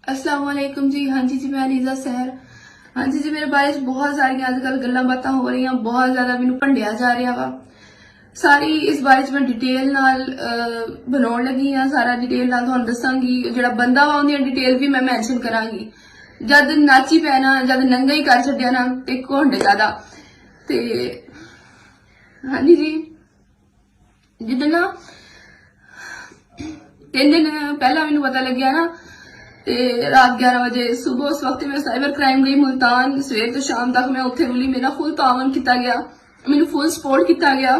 अस्सलाम वालेकुम जी। हाँ जी मैं अलीजा सहर। हाँ जी मेरे बारे च बहुत सारिया अजकल गल्लां बातां हो रही, बहुत ज्यादा मैनू भंडिया जा रहा वा। सारी इस बारे च मैं डिटेल नाल बनाउण लगी हाँ। सारा डिटेल नाल तुहानूं दसांगी। जिहड़ा बंदा वा उहदी डिटेल भी मैं मैंशन करांगी। जद नाची पैना जद नंगा ही कर छड्डिया ना ते घोंडे ज्यादा ते हाँ जी जिद्दन ना 3 दिन पहला मैनू पता लग्या ना ते रात 11 बजे सुबह उस वक्त मैं साइबर क्राइम गई मुल्तान। सवेर तो शाम तक मैं उत्थे रुली, मेरा फुल तावन किया गया, मैनू फुल सपोर्ट किया गया,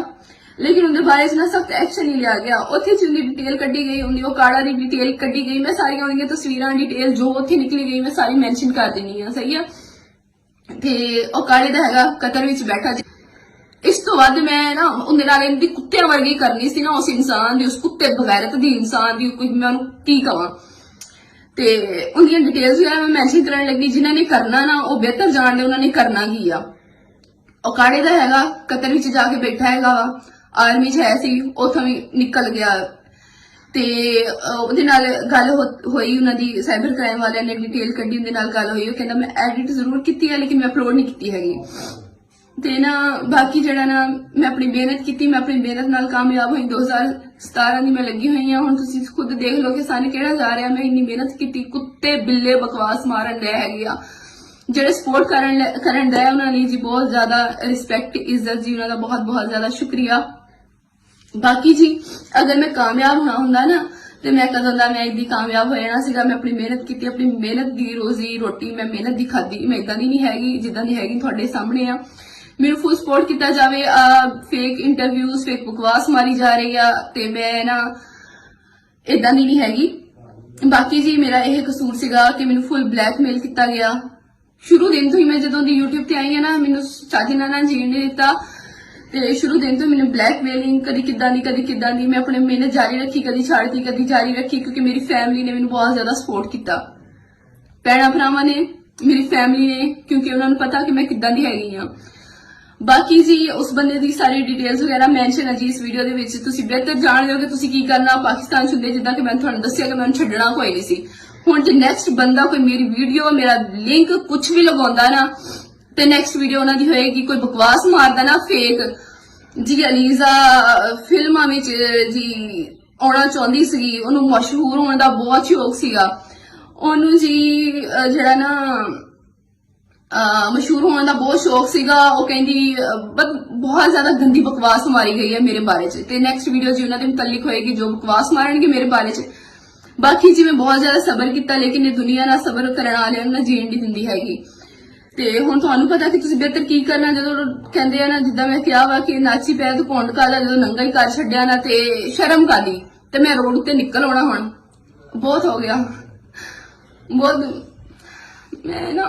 लेकिन उनके बारे ना सख्त एक्शन नहीं लिया गया। उत्थे च उनकी डिटेल कड्डी गई, उनकी वो काड़ा की डिटेल कड्डी गई। मैं सारिया उनकी तस्वीरां डिटेल जो उत्थे निकली गई मैं सारी मैंशन कर देनी है, सही है। ते वो काड़े दा हैगा कतर विच बैठा। इस तो बाद मैं ना उनके नाल इनकी कुत्ते वर्गी करनी सी ना, उस इंसान दी, उस कुत्ते बगैरत दी इंसान दी कोई मैं की कहां। ते उनकी डिटेल्स वगैरह मैं मैंशन करने लगी। जिन्होंने करना ना वो बेहतर जानते उन्होंने करना की आ। काड़े का हैगा कतर विच जाके बैठा हैगा वा, आर्मी च है सी, उथों भी निकल गया ते उहदे नाल गल होई। उन्होंने साइबर क्राइम वाले ने डिटेल कड्डी, उहदे नाल गल होई। कहंदा मैं एडिट जरूर की है लेकिन मैं अपलोड नहीं की हैगी। ते ना बाकी जड़ा ना मैं अपनी मेहनत की, मैं अपनी मेहनत नाल कामयाब हुई। 2017 की मैं लगी हुई हाँ। हुण तुसीं खुद देख लो कि सन केड़ा जा रहा। मैं इन्नी मेहनत की, कुत्ते बिल्ले बकवास मारन रहे है। जेडे सपोर्ट करन रहे उन्होंने जी बहुत ज्यादा रिस्पैक्ट इज्जत जी, उन्होंने बहुत बहुत ज्यादा शुक्रिया। बाकी जी अगर मैं कामयाब होना हुंदा ना तो मैं कदों दा मैं इदी कामयाब हो जाना सीगा। मैं अपनी मेहनत की, अपनी मेहनत की रोजी रोटी मैं मेहनत दी खादी। मैं इदा दी नहीं हैगी जिदा दी हैगी तुहाडे सामने आ। मेरे फुल सपोर्ट किया जाए। फेक इंटरव्यूज फेक बकवास मारी जा रही है ते मैं ना इदा दी नहीं हैगी। बाकी जी मेरा यह कसूर सीगा कि मैनू फुल ब्लैकमेल किया गया। शुरू दिन तो ही मैं जदों दी यूट्यूब ते आई है ना, मैनू चाची ना जीण नहीं दिता ते शुरू दिन तो मैंने ब्लैकमेलिंग कदी किदां दी मैं अपनी मेहनत जारी रखी, कदी छाड़ती कदी जारी रखी, क्योंकि मेरी फैमिली ने मैनू बहुत ज्यादा सपोर्ट किया। भैणां भरावां ने, मेरी फैमिली ने, क्योंकि उन्होंने पता कि मैं किदां दी हैगी हाँ। बाकी जी उस बंदे की सारी डिटेल्स वगैरह मैंशन है जी इस वीडियो के विच। तुसीं बेहतर जान लो कि तुसीं की करना। पाकिस्तान च हुंदे जिद्दां कि मैं तुहानूं दस्सिया कि मैं छड्डना कोई नहीं सी। हुण जे नैक्सट बंदा कोई मेरी वीडियो मेरा लिंक कुछ भी लगाउंदा ना ते नैक्सट वीडियो उन्हां दी होएगी कोई बकवास मारदा ना फेक जी। अलीजा फिल्मां विच जी आउणा चाहुंदी सी, उहनूं मशहूर होने का बहुत शौक सीगा। उहनूं जी जिहड़ा ना मशहूर होने का बहुत शौक सीगा। वो कहती बहुत ज्यादा गंदी बकवास मारी गई है मेरे बारे च। ते नैक्सट वीडियो जी उन्होंने मुतलिक होएगी जो बकवास मारनगे मेरे बारे च। बाकी जी मैं बहुत ज्यादा सबर किया, लेकिन ये दुनिया ना सबर करने वाले ना जीण नहीं दिंदी हैगी। ते हुण तुहानूं पता कि तुसीं बेहतर की करना। जदों कहंदे आ ना जिद्दां मैं कहा वा कि नाची पै तू घुंड कादा, जदों नंगा ही कर छड्डिया ना ते शर्म कादी ते मैं रोड उत्ते निकल आउणा। हुण बहुत हो गया, बहुत मैं ना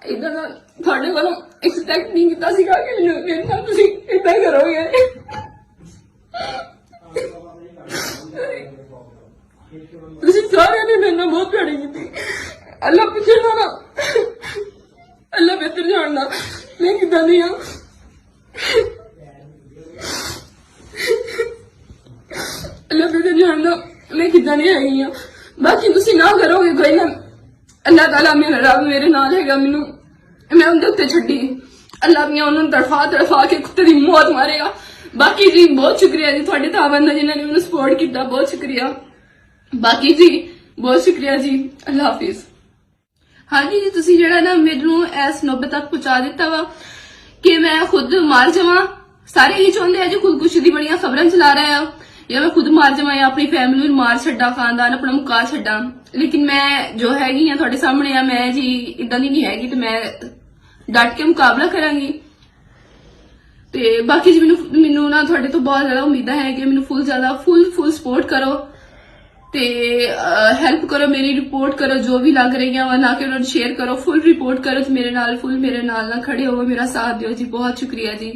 इधर ना थोड़े कोलों एक्सपेक्ट नहीं किया सीगा कि मेरे नाल तुसीं इदां करोगे। तुसीं सारिआं ने मेरे नाल बहुत भैड़ी कीती। अल्लाह पिछड़ा ना, अल्लाह बेहतर जानदा मैं किदां दी हां। अल्लाह बेहतर जानदा मैं किदां दी हैगी हां। बाकी तुसीं ना करोगे कोई ना, अल्लाह ताला मेरा रब मेरे नाल हैगा। मैनू मैं उनके उत्ते छड्डी, अल्लाह भी उन्होंने तड़फा के कुत्ते की मौत मारेगा। बाकी जी बहुत शुक्रिया जी थोड़े ताबंद जिन्होंने मैंने सपोर्ट किया, बहुत शुक्रिया। बाकी जी बहुत शुक्रिया जी, अल्लाह हाफिज। हाँ जी तुसीं जिहड़ा ना मैनू इस नौबत तक पहुंचा दिता वा कि मैं खुद मार जावां। सारे यही चाहते हैं जो खुदकुशी दी बड़ियां खबरां चला रहे हैं, या मैं खुद मार जावां या अपनी फैमिली में मार छड्डा, खानदान अपना मुका छड्डा। लेकिन मैं जो हैगी हाँ तुहाडे सामने आ, मैं जी इदां दी नहीं हैगी, तो मैं डट के मुकाबला करांगी। ते बाकी जी मैनू ना तुहाडे तो बहुत ज्यादा उम्मीदां है कि मैनू फुल सपोर्ट करो ते हेल्प करो, मेरी रिपोर्ट करो जो भी लग रही है, ना कि उन्होंने शेयर करो, फुल रिपोर्ट करो, मेरे नाल ना खड़े हो, मेरा साथ दियो जी। बहुत शुक्रिया जी।